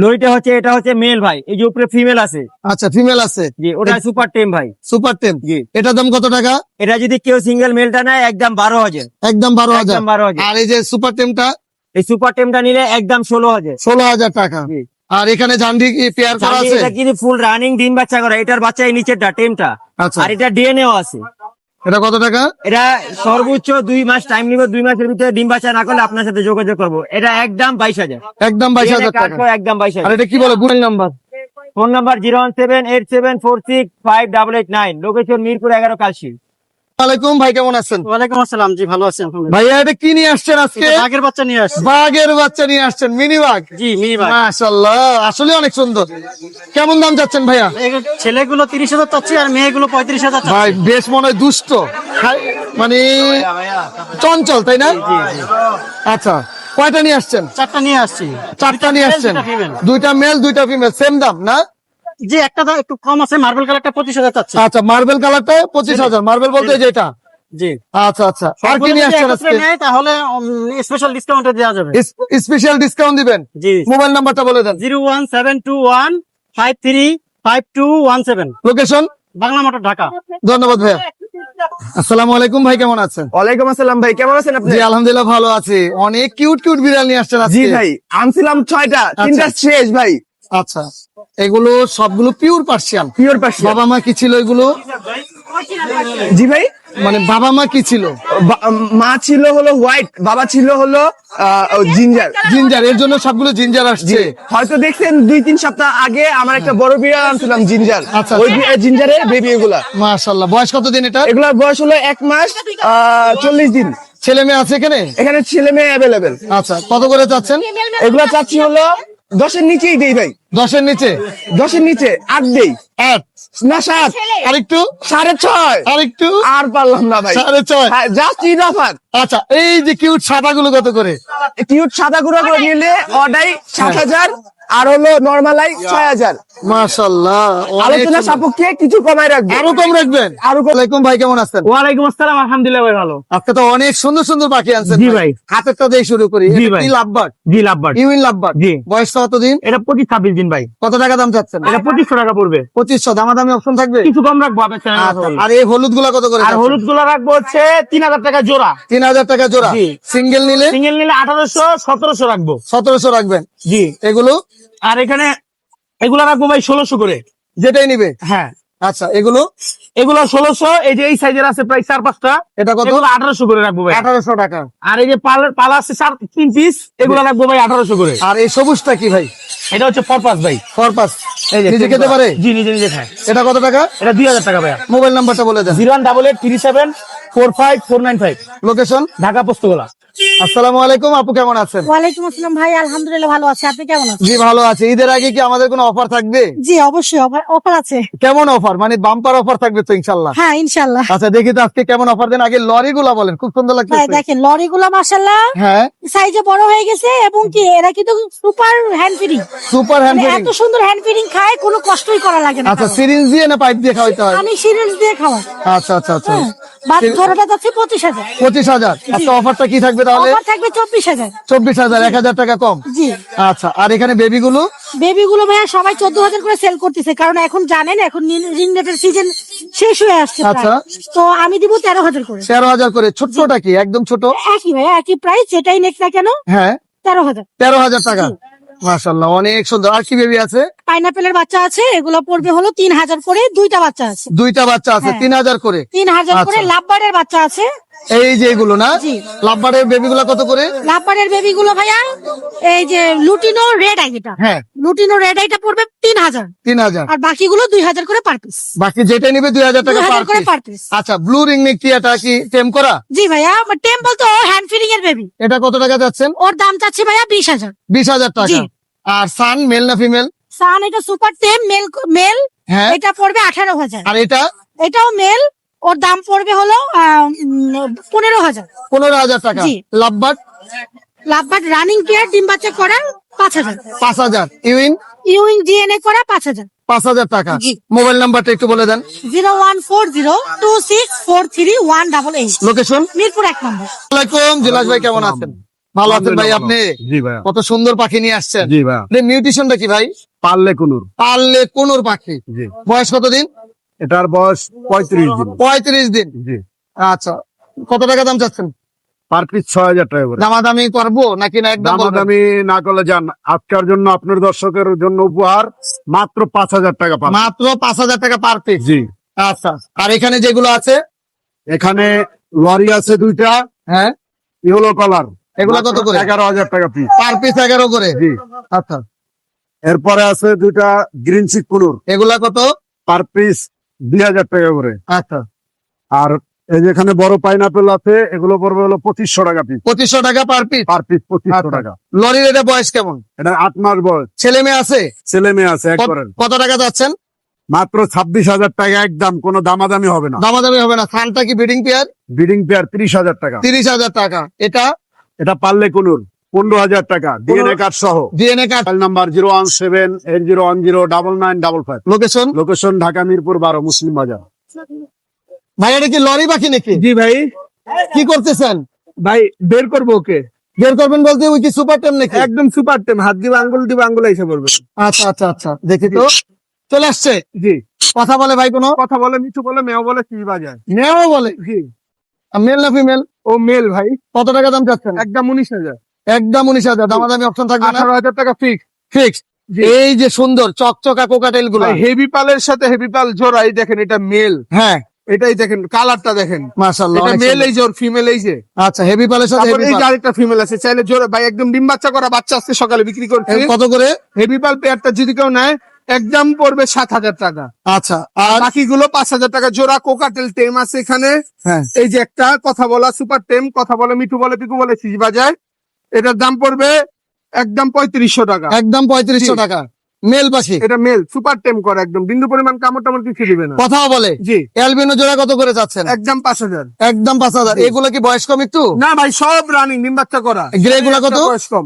লইটা হচ্ছে, এটা হচ্ছে মেল ভাই, এই যে উপরে ফিমেল আছে। আচ্ছা, ফিমেল আছে? জি, ওটা সুপার টেম ভাই। সুপার টেম? জি। এটার দাম কত টাকা? এটা যদি কেউ সিঙ্গেল মেলটা নেয় একদম 12,000। একদম 12,000? একদম 12,000। আর এই যে সুপার টেমটা? এই সুপার টেমটা নিলে একদম 16,000। 16,000 টাকা? জি। আর এখানে ঝান্ডি পেয়ার করা আছে? এটা কিন্তু ফুল রানিং ডিম বাচ্চা করা। এটার বাচ্চা এই নিচেরটা টেমটা। আচ্ছা, আর এটা ডিএনএও আছে। এটা কত টাকা? এটা সর্বোচ্চ 2 মাস টাইম নিব। 2 মাসের ভিতরে ডিম বাচ্চা না করলে আপনার সাথে যোগাযোগ করবো। এটা একদম 22,000। একদম 22,000 টাকা? একদম আর 22,000। এটা কি বলে mobile number? Phone number 01787465899। Location Mirpur 11 Kalshi. ওয়ালাইকুম ভাই, কেমন আছেন? ওয়ালাইকুম আসসালাম। জি, ভালো আছেন? ভাইয়া, এটা কি নিয়ে আসছেন আজকে? বাঘের বাচ্চা নিয়ে আসছি। বাঘের বাচ্চা নিয়ে আসছেন, মিনি বাঘ? জি, মিনি বাঘ। মাশাআল্লাহ, আসলে অনেক সুন্দর। কেমন দাম যাচ্ছেন ভাইয়া? ছেলেগুলো 30,000 চাচ্ছি, আর মেয়েগুলো 35,000 চাচ্ছি। ভাই বেশ মনে হয় দুষ্ট, মানে চঞ্চল, তাই না? আচ্ছা, কয়টা নিয়ে আসছেন? 4টা নিয়ে আসছি। 4টা নিয়ে আসছেন? দুইটা female। 2টা মেল 2টা ফিমেল, সেম দাম না? জি, একটা দাম একটু কম আছে। মার্বেল কালারটা 25,000 চাচ্ছি। আচ্ছা, মার্বেল কালারটা 25,000? মার্বেল বলতে যেটা? জি। আচ্ছা আচ্ছা, আর কি নিয়ে আসছেন আজকে? নেয় তাহলে স্পেশাল ডিসকাউন্টে দেওয়া যাবে। স্পেশাল ডিসকাউন্ট দিবেন? জি। মোবাইল নাম্বারটা বলে দেন। 0172153 5217 লোকেশন বাংলা মোটর ঢাকা। ধন্যবাদ ভাইয়া। আসসালামু আলাইকুম ভাই, কেমন আছেন? ওয়ালাইকুম আসসালাম ভাই, কেমন আছেন আপনি? জি আলহামদুলিল্লাহ ভালো আছি। অনেক কিউট কিউট বিড়াল নিয়ে আসছেন আজকে। জি ভাই, আনছিলাম 6টা, 3টা শেষ ভাই। আচ্ছা, এগুলো সবগুলো পিওর পার্সিয়ান। Pure Persian. বাবা মা কি ছিল এগুলো? জি ভাই, মানে বাবা মা কি ছিল? মা ছিল হলো হোয়াইট, বাবা ছিল হলো জিঞ্জার। জিঞ্জার, এর জন্য সবগুলো জিঞ্জার আসছে। হয়তো দেখছেন 2-3 সপ্তাহ আগে আমার একটা বড় বিড়াল আনছিলাম জিঞ্জার। আচ্ছা, ওই জিঞ্জারের বেবি এগুলা। মাশাআল্লাহ, বয়স কতদিন এটা? এগুলার বয়স হলো 1 মাস 40 দিন। ছেলে মেয়ে আছে এখানে? এখানে ছেলে মেয়ে অ্যাভেলেবেল। আচ্ছা, কত করে চাচ্ছেন? এগুলা চাচ্ছি হলো 10-এর নিচেই দেই ভাই। 10-এর নিচে? 10-এর নিচে 8 দেই। 8 না 7, আরেকটু 6.5। আরেকটু আর পারলাম না ভাই। 6.5। Just in offer. আচ্ছা, এই যে কিউট সাদাগুলো কত করে? কিউট সাদা গুঁড়া করে নিলে অডাই 7,000 আর হলো নরমালাই 6,000। মাশাআল্লাহ, আলোচনা সাপেক্ষে কিছু কমাই রাখবো। আরো কম রাখবেন? আরো কম। ওয়ালাইকুম ভাই, কেমন আছেন? ওয়ালাইকুম আসসালাম, আলহামদুলিল্লাহ ভাই ভালো। আজকে তো অনেক সুন্দর সুন্দর পাখি আনছেন। জি ভাই। হাতেরটা দিয়ে শুরু করি। জি এটা ভাই। কি লাভবার্ড? জি লাভবার্ড। ইউইন লাভবার্ড। জি। বয়স কতদিন? এটা 25-26 দিন ভাই। কত টাকা দাম চাচ্ছেন? এটা 2500 টাকা পড়বে। 2500। দামাদামি অপশন থাকবে? কিছু কম রাখবো আপনার চ্যানেল। আচ্ছা, আর এই হলুদ গুলা কত করে? আর হলুদ গুলো রাখবো হচ্ছে 3000 টাকা জোড়া। 3000 টাকা জোড়া। জি। সিঙ্গেল নিলে সিঙ্গেল নিলে 1800, 1700 রাখবো। 1700 রাখবেন। জি। এগুলো আর এখানে এগুলো রাখবো ভাই 1600 করে। যেটাই নিবে। হ্যাঁ, আচ্ছা, এগুলো এগুলো 1600। এই যে এই সাইজের আছে প্রায় 4-5টা, এটা কত? এগুলো 1800 করে রাখবো ভাই। 1800 টাকা। আর এই যে পালা আছে 3 পিস, এগুলো রাখবো ভাই 1800 করে। আর এই সবুজটা কি ভাই? এটা হচ্ছে ফরপাস ভাই। ফরপাস। এই যে নিজে খেতে পারে? জি, নিজে নিজে খায়। এটা কত টাকা? এটা 2000 টাকা ভাইয়া। মোবাইল নাম্বারটা বলে দেন। 01887454995। লোকেশন ঢাকা পোস্তগোলা। আসসালামু আলাইকুম আপু, কেমন আছেন? ওয়ালাইকুম আসসালাম ভাই, আলহামদুলিল্লাহ ভালো আছে। আপনি কেমন আছেন? জি ভালো আছে। ঈদের আগে কি আমাদের কোনো অফার থাকবে? জি অবশ্যই অফার আছে। কেমন অফার? মানে বাম্পার অফার থাকবে তো ইনশাল্লাহ? হ্যাঁ ইনশাল্লাহ। আচ্ছা, দেখি তো আজকে কেমন অফার দেন। আগে লরি গুলা বলেন, খুব সুন্দর ভাই লাগছে। দেখেন লরি গুলো মাশাআল্লাহ হ্যাঁ, সাইজে বড় হয়ে গেছে, এবং কি এরা কিন্তু super hand feeding. Super hand feeding. এত সুন্দর হ্যান্ড ফিডিং খায়, কোনো কষ্টই করা লাগে না। আচ্ছা, সিরিঞ্জ দিয়ে না পাইপ দিয়ে খাওয়াইতে হয়? আমি সিরিঞ্জ দিয়ে খাওয়াই। আচ্ছা আচ্ছা আচ্ছা। বাদ ধরাটা যাচ্ছে 25,000। 25,000। আচ্ছা, অফারটা কি থাকবে তাহলে? অফার থাকবে 24,000। 24,000, 1,000 টাকা কম। জি। আচ্ছা, আর এখানে বেবি গুলো? বেবি গুলো ভাইয়া সবাই 14,000 করে সেল করতেছে, কারণ এখন জানেন এখন রিং নেটের সিজন শেষ হয়ে আসছে প্রায়। আচ্ছা। তো আমি দিব 13,000 করে। 13,000 করে। ছোটটা কি একদম ছোট? একই ভাইয়া, একই প্রাইস, যেটাই নেক না কেন হ্যাঁ, 13,000। 13,000 টাকা। মাশাআল্লাহ, অনেক সুন্দর। আর কি বেবি আছে? পাইনাপেলের বাচ্চা আছে, এগুলো পড়বে হলো 3,000 করে। দুইটা বাচ্চা আছে, দুইটা বাচ্চা আছে, হ্যাঁ। 3,000 করে। 3,000 করে। আচ্ছা। লাভবার্ডের বাচ্চা আছে। এই যে এগুলো না? জি। লাভবার্ডের বেবি গুলা কত করে? লাভবার্ডের বেবি গুলো ভাইয়া, এই যে লুটিনো রেড আই, যেটা হ্যাঁ, লুটিনো রেড আইটা পড়বে 3,000, 3,000। আর বাকিগুলো 2,000 করে পার পিস। বাকি যেটা নিবে 2,000 টাকা 2,000 করে পার পার পিস। পিস। আচ্ছা, ব্লু রিং নেক টিয়াটা কি টেম করা? জি ভাইয়া, টেম্পল তো হ্যান্ড ফিডিং এর বেবি। এটা কত টাকা যাচ্ছেন? ওর দাম চাচ্ছে ভাইয়া 20,000। 20,000 টাকা। জি। আর সান মেল না ফিমেল? সান এটা সুপার টেম মেল, হ্যাঁ। এটা পড়বে 18,000। আর এটা? এটাও মেল, ওর দাম পড়বে হলো 15,000। 15,000 টাকা। জি। লাভবার্ড? লাভবার্ড রানিং পেয়ার, ডিম বাচ্চা করা 5,000। 5,000। ইউইন? ইউইং ডিএনএ করা 5,000। 5,000 টাকা। জি। মোবাইল নাম্বারটা একটু বলে দেন। 01402643188। লোকেশন? মিরপুর 1 নম্বর। আসসালামাইকুম জিলাস ভাই, কেমন আছেন? ভালো আছেন ভাই আপনি? জি ভাইয়া। কত সুন্দর পাখি নিয়ে আসছেন। জি ভাইয়া। মিউটেশনটা কি ভাই? পারলে কুনুর। পারলে কোনোর পাখি। জি। বয়স কতদিন? এটার বয়স 35 দিন। 35 দিন। জি। আচ্ছা, কত টাকা দাম চাচ্ছেন? পার পিস 6,000 টাকা করে। দামাদামি করবো নাকি না একদম বলবেন? দামাদামি না করলে যান, আজকের জন্য আপনার দর্শকের জন্য উপহার মাত্র 5,000 টাকা পাবেন। মাত্র 5,000 টাকা পার পিস। জি। আচ্ছা, আর এখানে যেগুলো আছে? এখানে লরি আছে 2টা, হ্যাঁ, ইয়েলো কালার। এগুলা কত করে? 11,000 টাকা পিস। পার পিস 11 করে। জি। আচ্ছা, এরপরে আছে 2টা গ্রিন চিক কুনুর, এগুলা কত? পার পিস 2,000 টাকা করে। আচ্ছা, আর এই যেখানে বড় পাইনাপেল আছে, এগুলো পড়বে হলো 2,500 টাকা পিস। 2,500 টাকা পার পিস। পার পিস 2,500 আচ্ছা। টাকা। লরির এটা বয়স কেমন? এটা 8 মাস বয়স। ছেলে মেয়ে আছে? ছেলে মেয়ে আছে একবারে। কত টাকা যাচ্ছেন? মাত্র 26,000 টাকা একদম, কোনো দামাদামি হবে না। দামাদামি হবে না। সানটা কি ব্রিডিং পেয়ার? বিডিং পেয়ার 30,000 টাকা। 30,000 টাকা। এটা এটা পারলে কুনুর 15,000 টাকা, ডিএনএ কার্ড সহ। DNA card. Mobile number 01780109995। Location? Location Dhaka Mirpur 12 মুসলিম বাজার। ভাই এটা কি লরি পাখি নাকি? জি ভাই। কি করতেছেন ভাই বের করবো ওকে। বের করবেন বলতে ওই কি সুপার টেম নাকি? একদম সুপার টেম, হাত দিবে আঙ্গুল দিবে, আঙ্গুল এসে পড়বে। আচ্ছা আচ্ছা আচ্ছা, দেখি তো। চলে আসছে। জি, কথা বলে ভাই কোনো? কথা বলে, মিঠু বলে, মেও বলে, কি বাজায়। মেয়েও বলে? জি, মেল না ফিমেল? ও মেল ভাই, কত টাকা দাম চাচ্ছেন? একদম 19,000। একদম 19,000। দামাদামি অপশন থাকবে না? 18,000 টাকা ফিক্স। ফিক্স। জি। এই যে সুন্দর চকচকা কোকাটেল গুলো, হেভি পালের সাথে হেভি পাল জোড়াই দেখেন, এটা মেল, হ্যাঁ এটাই দেখেন কালারটা দেখেন, মাশাআল্লাহ এটা অনেক মেল, সুন্দর। এই যে ওর ফিমেল, এই যে। আচ্ছা হেভি পালের সাথে তারপর হেভি এই পাল যে আরেকটা ফিমেল আছে, চাইলে জোড়া ভাই, একদম ডিম বাচ্চা করা বাচ্চা আসছে, সকালে বিক্রি করছে। কত করে? হেভি পাল পেয়ারটা যদি কেউ নেয় একদম পড়বে 7,000 টাকা। আচ্ছা আর বাকিগুলো 5,000 টাকা জোড়া। কোকাটেল টেম আছে এখানে, হ্যাঁ এই যে একটা কথা বলা সুপার টেম, কথা বলে, মিঠু বলে, পিকু বলে, সিজি বাজায়। এটার দাম পড়বে একদম 3500 টাকা। একদম 3500 জি। টাকা। মেল পাখি, এটা মেল, সুপার টেম করে, একদম বিন্দু পরিমাণ কামড় টামড় কিছু দিবে না। কথাও বলে? জি, অ্যালবিনো জোড়া কত করে যাচ্ছেন? একদম 5,000। একদম 5,000। এগুলো কি বয়স কম একটু? না ভাই, সব রানিং, ডিম বাচ্চা করা। গ্রে গুলা কত? বয়স কম।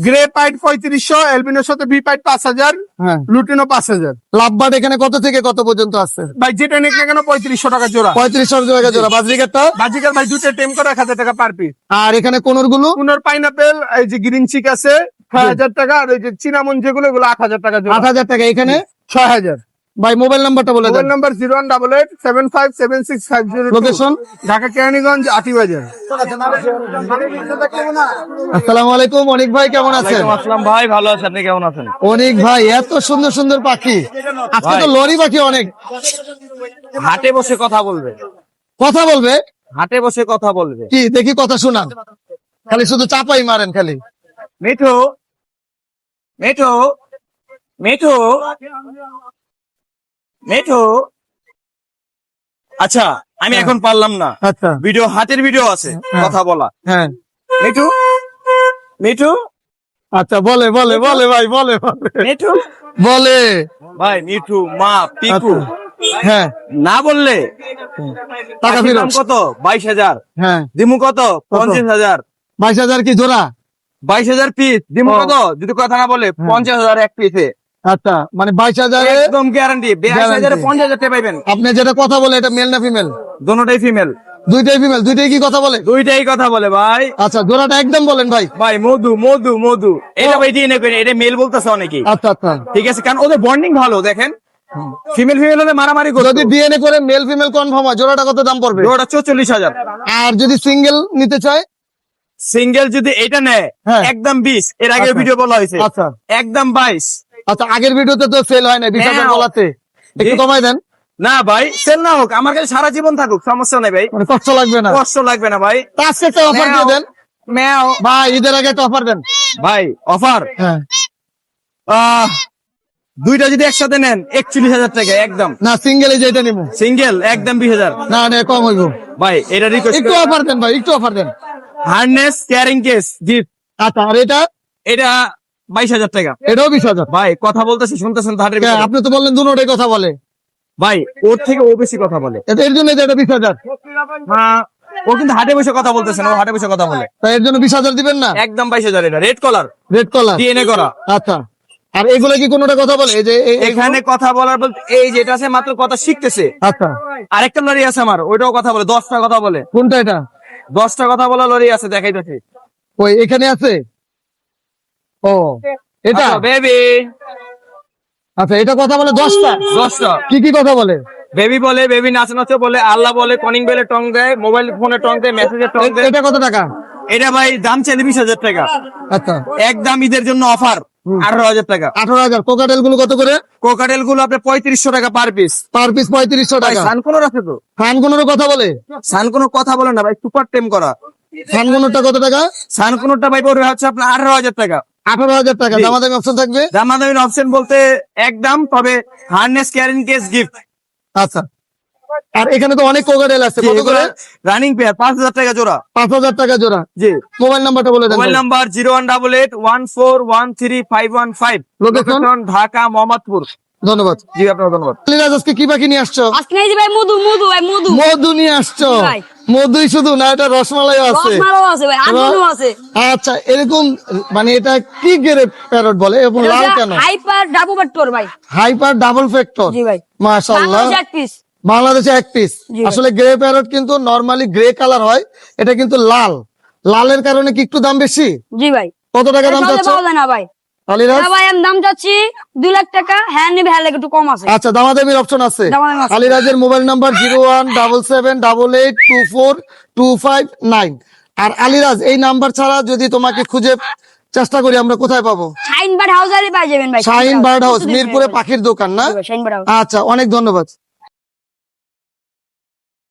গ্রে পাইট 3500, এলবিনোর সাথে ভি পাইট 5,000, হ্যাঁ। লুটিনো 5,000। লাভবার্ড এখানে কত থেকে কত পর্যন্ত আছে? ভাই যেটা নিক না কেন 3500 টাকা জোড়া। 3500 টাকা জোড়া। বাজরিকারটা? বাজিকার ভাই দুটো টেম করে 1,000 টাকা পার পিস। আর এখানে কোনর গুলো? পুনর পাইনাপেল, এই যে গ্রিন চিক আছে 6,000 টাকা, আর এই যে চিনামন যেগুলো, এগুলো 8,000 টাকা জোড়া। 8,000 টাকা। এখানে 6,000। ভাই মোবাইল নাম্বারটা বলে দেন। Mobile number 0188757650। Location? Dhaka Keraniganj, Atibazar. আসসালামু আলাইকুম অনিক ভাই, কেমন আছেন? আসসালাম ভাই, ভালো আছেন, আপনি কেমন আছেন? অনিক ভাই এত সুন্দর সুন্দর পাখি, আজকে তো লরি পাখি অনেক। হাটে বসে কথা বলবে, কথা বলবে? হাটে বসে কথা বলবে। কি দেখি কথা শোনান, খালি শুধু চাপাই মারেন খালি। মিঠু, মিঠু, মিঠু, মিঠু। আচ্ছা, আমি এখন পারলাম না, আচ্ছা ভিডিও, হাটের ভিডিও আছে, হ্যাঁ। কথা বলা। হ্যাঁ মিঠু, মিঠু, আচ্ছা বলে বলে বলে ভাই বলে বলে মিঠু, বলে ভাই মিঠু, মা, পিকু। আচ্ছা। হ্যাঁ না বললে টাকা পাখির ফেরত। দাম কত? 22,000। হ্যাঁ দিমু কত? 50,000। 22,000 কি জোড়া? 22,000 পিস দিমু ও। কত? যদি কথা না বলে 50,000 এক পিসে, আচ্ছা মানে 22,000 একদম গ্যারান্টি। 22,000 50,000 টাকা পাইবেন। আপনি যেটা কথা বলে এটা মেল না ফিমেল? দোনোটাই ফিমেল, দুইটাই ফিমেল। দুইটাই কি কথা বলে? দুইটাই কথা বলে ভাই। আচ্ছা জোড়াটা একদম বলেন ভাই। ভাই মধু, মধু, মধু। এটা ভাই ডিএনএ করে, এটা মেল বলতেছে অনেকেই। আচ্ছা আচ্ছা, ঠিক আছে, কারণ ওদের বন্ডিং ভালো। দেখেন, ফিমেল ফিমেল হলে মারামারি করতো। যদি ডিএনএ করে মেল ফিমেল কনফার্ম হয় জোড়াটা কত দাম পড়বে? ওটা 44,000। আর যদি সিঙ্গেল নিতে চায়? সিঙ্গেল যদি এটা নেয় হ্যাঁ। একদম 20। এর আগে আচ্ছা। ভিডিও বলা হয়েছে, আচ্ছা একদম 22। আচ্ছা, আগের ভিডিওতে তো সেল হয় না 20,000 হ্যাঁ। বলাতে, একটু জি। কমাই দেন। না ভাই, সেল না হোক, আমার কাছে সারা জীবন থাকুক, সমস্যা নেই ভাই, মানে কষ্ট লাগবে না। কষ্ট লাগবে না ভাই। তা আজকে একটা অফার দিয়ে দেন ম্যাও ভাই, ঈদের আগে একটা অফার দেন। ভাই, অফার হ্যাঁ দুইটা যদি একসাথে নেন 41,000 টাকা একদম। না সিঙ্গেল এই যেটা নিবো। সিঙ্গেল একদম 20,000। না না কম হইব। ভাই এটা রিকোয়েস্ট, একটু অফার দেন ভাই, একটু অফার দেন। হার্নেস ক্যারিং কেস গিফট, আচ্ছা আর এটা? এটা 22,000 টাকা। এটাও 20,000। ভাই কথা বলতেছি, শুনতেছেন তো হাটের ভিতরে। আপনি তো বললেন দুটোটাই কথা বলে। ভাই ওর থেকে ও বেশি কথা বলে। এর জন্য এটা 20,000। ও কিন্তু হাটে বসে কথা বলতেছে না, ও হাটে বসে কথা বলে। তাই এর জন্য 20,000 দিবেন না? একদম 22,000। এটা রেড কলার, রেড কলার ডিএনএ করা। আচ্ছা আর এগুলো কি কোনোটা কথা বলে? এই যে এখানে কথা বলার বলতে এই যেটা আছে মাত্র কথা শিখতেছে। আচ্ছা আরেকটা লরি আছে আমার, ওইটাও কথা বলে, 10টা কথা বলে। কোনটা এটা? 10টা কথা বলা লরি আছে, দেখাইতেছি। ওই এখানে আছে। ও এটা বেবি, আচ্ছা এটা কথা বলে 10টা। 10টা কি কি কথা বলে? বেবি বলে, বেবি নাচে নাচে বলে, আল্লাহ বলে, কনিং বেলে টং দেয়, মোবাইল ফোনে টং দেয়, মেসেজে টং দেয়। এটা কত টাকা? এটা ভাই দাম চাইলে 20,000 টাকা, আচ্ছা একদম ঈদের জন্য অফার 18,000 টাকা। 18,000। কোকাটেল গুলো কত করে? কোকাটেল গুলো আপনার 3500 টাকা পার পিস। পার পিস 3500 টাকা। সানকোনোর আছে তো? খানগুনোর কথা বলে? সানকোনো কথা বলে না ভাই, সুপার টেম করা। খানগুনোরটা কত টাকা? সানকোনোরটা ভাই পড়বে হচ্ছে আপনার 18,000 টাকা। 18,000 টাকা। জি। দামাদামি অপশন থাকবে? দামাদামির অপশন বলতে একদম, তবে হার্নেস ক্যারিং কেস গিফট। আচ্ছা আর এখানে তো অনেক কোকাটেল আছে, কত করে? রানিং পেয়ার 5,000 টাকা জোড়া। 5,000 টাকা জোড়া। জি। মোবাইল নাম্বারটা বলে দেন। Mobile number 0188141355। Location? Dhaka Mohammadpur. ধন্যবাদ। জি আপনার ধন্যবাদ। লিরাজ আজকে কি পাখি নিয়ে আসছো? আজকে এই যে ভাই মধু মধু ভাই মধু মধু নিয়ে আসছো? জি ভাই। মধুই শুধু না, এটা রসমালাই আছে। রসমালাও আছে ভাই, আগুনও আছে। আচ্ছা এরকম মানে এটা কি গেরে প্যারট বলে এবং লাল কেন? হাইপার ডাবল বাট্টর ভাই। Hyper double factor. জি ভাই। মাশাআল্লাহ। বাংলাদেশে এক পিস। বাংলাদেশে এক পিস। জি ভাই। আসলে গ্রে প্যারট কিন্তু নরমালি গ্রে কালার হয়, এটা কিন্তু লাল। লালের কারণে কি একটু দাম বেশি? জি ভাই। কত টাকা দাম সহজে চাচ্ছ? পাওয়া যায় না ভাই। আলিরাজ ভাই আমি দাম চাচ্ছি 2 লাখ টাকা। হ্যাঁ নিবে, হ্যাঁ একটু কম আছে। আচ্ছা, দামাদামির অপশন আছে। দামাদামি আছে। আলিরাজের মোবাইল নাম্বার 0177882425 আর আলিরাজ এই নাম্বার ছাড়া যদি তোমাকে খুঁজে চেষ্টা করি আমরা কোথায় পাবো? শাইন বার্ড হাউস আলী পাই যাবেন ভাই। শাহিন বার্ড হাউস, মিরপুরে পাখির দোকান না? Shine bird house. আচ্ছা, অনেক ধন্যবাদ।